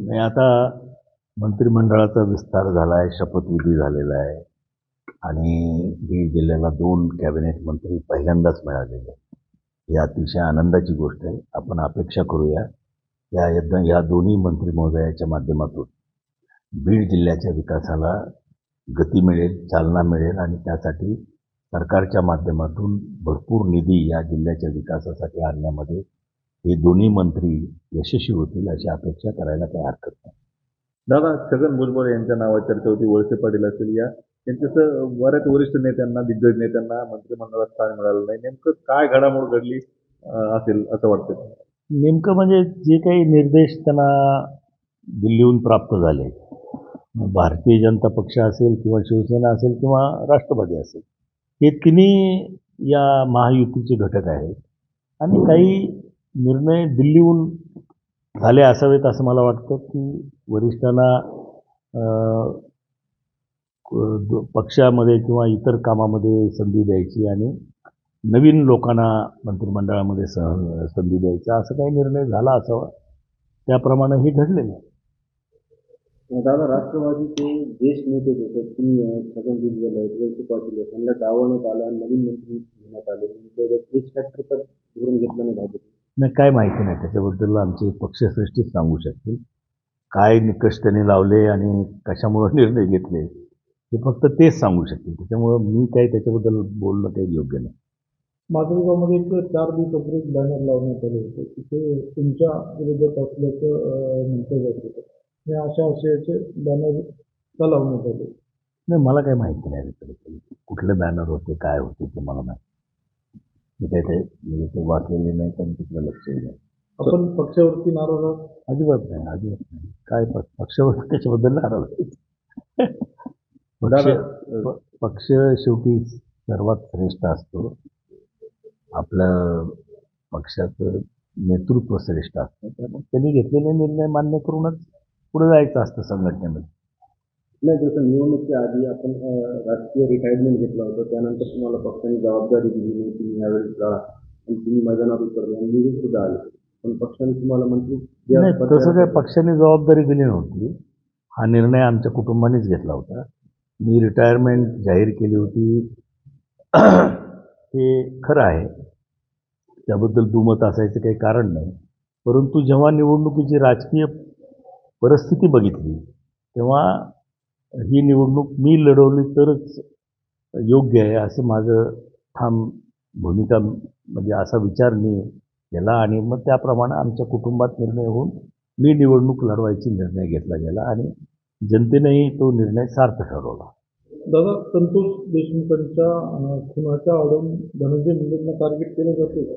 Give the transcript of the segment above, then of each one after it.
नाही, आता मंत्रिमंडळाचा विस्तार झाला आहे, शपथविधी झालेला आहे आणि बीड जिल्ह्याला 2 कॅबिनेट मंत्री पहिल्यांदाच मिळालेले. ही अतिशय आनंदाची गोष्ट आहे. आपण अपेक्षा करूया या दोन्ही मंत्री महोदयाच्या माध्यमातून बीड जिल्ह्याच्या विकासाला गती मिळेल, चालना मिळेल आणि त्यासाठी सरकारच्या माध्यमातून भरपूर निधी या जिल्ह्याच्या विकासासाठी आणण्यामध्ये हे दोन्ही मंत्री यशस्वी होतील अशी अपेक्षा करायला काही हरकत नाही. दादा, छगन भुजबळ यांच्या नावाची चर्चा होती. वळसे पाटील असेल या त्यांच्यासह बऱ्याच वरिष्ठ नेत्यांना, दिग्गज नेत्यांना मंत्रिमंडळात स्थान मिळालं नाही. नेमकं काय घडामोड घडली असेल असं वाटतं? नेमकं म्हणजे जे काही निर्देश त्यांना दिल्लीहून प्राप्त झाले, भारतीय जनता पक्ष असेल किंवा शिवसेना असेल किंवा राष्ट्रवादी असेल, हे तिन्ही या महायुतीचे घटक आहेत आणि काही निर्णय दिल्लीहून झाले असावेत असं मला वाटतं की वरिष्ठांना पक्षामध्ये किंवा इतर कामामध्ये संधी द्यायची आणि नवीन लोकांना मंत्रिमंडळामध्ये संधी द्यायचा असं काही निर्णय झाला असावा, त्याप्रमाणे हे घडलेलं आहे. दादा, राष्ट्रवादीचे ज्येष्ठ नेते होते छगन भुजबळ आहेत, वळसे पाटील आहेत, त्यांना डावलण्यात आलं आणि नवीन मंत्री घेण्यात आले. एक्स फॅक्टर तर धरून घेतलं नाही भाजप. नाही, काय माहिती नाही त्याच्याबद्दल. आमचे पक्षश्रेष्ठीच सांगू शकतील काय निकष त्यांनी लावले आणि कशामुळे निर्णय घेतले, हे फक्त तेच सांगू शकतील. त्याच्यामुळं मी काही त्याच्याबद्दल बोलणं काही योग्य नाही. माजलगावमध्ये एक 4 दिवसापूर्वी एक बॅनर लावण्यात आले होते, तिथे तुमच्या विरोधात असल्याचं म्हटलं जात होतं. हे अशा आशयाचे बॅनर का लावण्यात आले? नाही, मला काही माहिती नाही त्याच्याबद्दल. कुठले बॅनर होते, काय होते ते मला माहिती. मी काही ते म्हणजे ते वाचलेले नाही पण तिथलं लक्षही नाही. आपण पक्षावरती नाराज आहात? अजिबात नाही. काय पक्षावर त्याच्याबद्दल नाराज आहे? पक्ष शेवटी सर्वात श्रेष्ठ असतो. आपलं पक्षाचं नेतृत्व श्रेष्ठ असतं. त्यामुळे त्यांनी घेतलेले निर्णय मान्य करूनच पुढे जायचं असतं संघटनेमध्ये. नाही, जसं निवडणुकीच्या आधी आपण राजकीय रिटायरमेंट घेतला होता, त्यानंतर तुम्हाला पक्षाने जबाबदारी दिली नाही, तुम्ही यावेळेस राहा आणि तुम्ही मैदानात उतरले आणि निवडून सुद्धा आले, पण पक्षाने तुम्हाला मंत्री नाही, तसं काही पक्षाने जबाबदारी दिली नव्हती. हा निर्णय आमच्या कुटुंबानेच घेतला होता. मी रिटायरमेंट जाहीर केली होती हे खरं आहे, त्याबद्दल दुमत असायचं काही कारण नाही. परंतु जेव्हा निवडणुकीची राजकीय परिस्थिती बघितली तेव्हा ही निवडणूक मी लढवली तरच योग्य आहे असं माझं ठाम भूमिका, म्हणजे असा विचार मी केला आणि मग त्याप्रमाणे आमच्या कुटुंबात निर्णय होऊन मी निवडणूक लढवायची निर्णय घेतला गेला आणि जनतेनेही तो निर्णय सार्थ ठरवला. दादा, संतोष देशमुखांच्या खुनाच्या आडून धनंजय मुंडेंना टार्गेट केलं जाते का?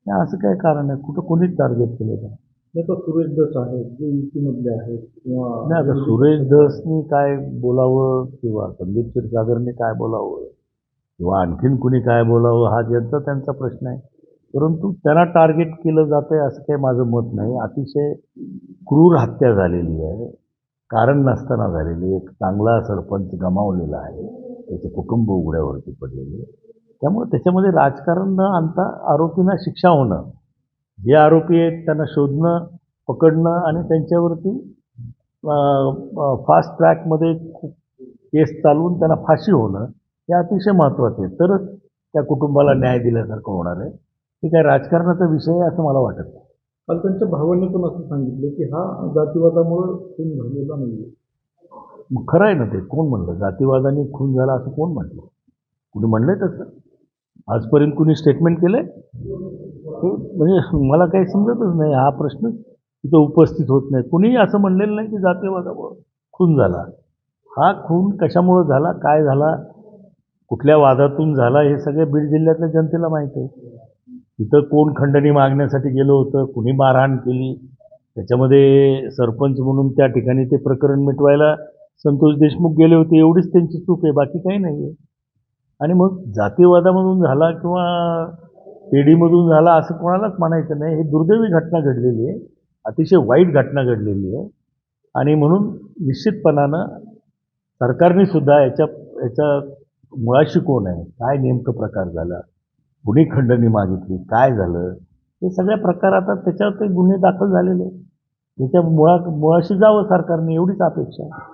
नाही, असं काय कारण आहे? कुठं कोणीच टार्गेट केलं का? नाही, तर सुरेश दस आहेत जे युतीमधले आहेत किंवा नाही, आता सुरेश धसनी काय बोलावं किंवा संदीप क्षीरसागरने काय बोलावं किंवा आणखीन कुणी काय बोलावं हा त्यांचा प्रश्न आहे. परंतु त्यांना टार्गेट केलं जातं आहे असं काही माझं मत नाही. अतिशय क्रूर हत्या झालेली आहे, कारण नसताना झालेली. एक चांगला सरपंच गमावलेला आहे, त्याचे कुटुंब उघड्यावरती पडलेले. त्यामुळे त्याच्यामध्ये राजकारण न आणता आरोपींना शिक्षा होणं, जे आरोपी आहेत त्यांना शोधणं, पकडणं आणि त्यांच्यावरती फास्ट ट्रॅकमध्ये केस चालवून त्यांना फाशी होणं हे अतिशय महत्त्वाचं आहे. तरच त्या कुटुंबाला न्याय दिल्यासारखं होणार आहे. हे काय राजकारणाचा विषय आहे असं मला वाटत नाही. काल त्यांच्या भावांनी पण असं सांगितलं की हा जातीवादामुळे खून झालेला नाही. मग खरं आहे ना ते. कोण म्हणलं जातीवादाने खून झाला असं कोण म्हटलं? कुणी म्हणलंय तसं? आजपर्यंत कुणी स्टेटमेंट केलंय? म्हणजे मला काही समजतच नाही. हा प्रश्न तिथं उपस्थित होत नाही. कुणीही असं म्हणलेलं नाही की जातीवादामुळे खून झाला. हा खून कशामुळं झाला, काय झाला, कुठल्या वादातून झाला हे सगळं बीड जिल्ह्यातल्या जनतेला माहीत आहे. तिथं कोण खंडणी मागण्यासाठी गेलं होतं, कुणी मारहाण केली, त्याच्यामध्ये सरपंच म्हणून त्या ठिकाणी ते प्रकरण मिटवायला संतोष देशमुख गेले होते, एवढीच त्यांची चूक आहे, बाकी काही नाही आहे. आणि मग जातीवादामधून झाला किंवा पेढीमधून झाला असं कोणालाच म्हणायचं नाही. ही दुर्दैवी घटना घडलेली आहे, अतिशय वाईट घटना घडलेली आहे आणि म्हणून निश्चितपणानं सरकारने सुद्धा याच्या मुळाशी कोण आहे, काय नेमकं प्रकार झाला, कुणी खंडणी मागितली, काय झालं, हे सगळ्या प्रकार आता त्याच्यावर काही गुन्हे दाखल झालेले आहेत. त्याच्या मुळाशी जावं सरकारने, एवढीच अपेक्षा आहे.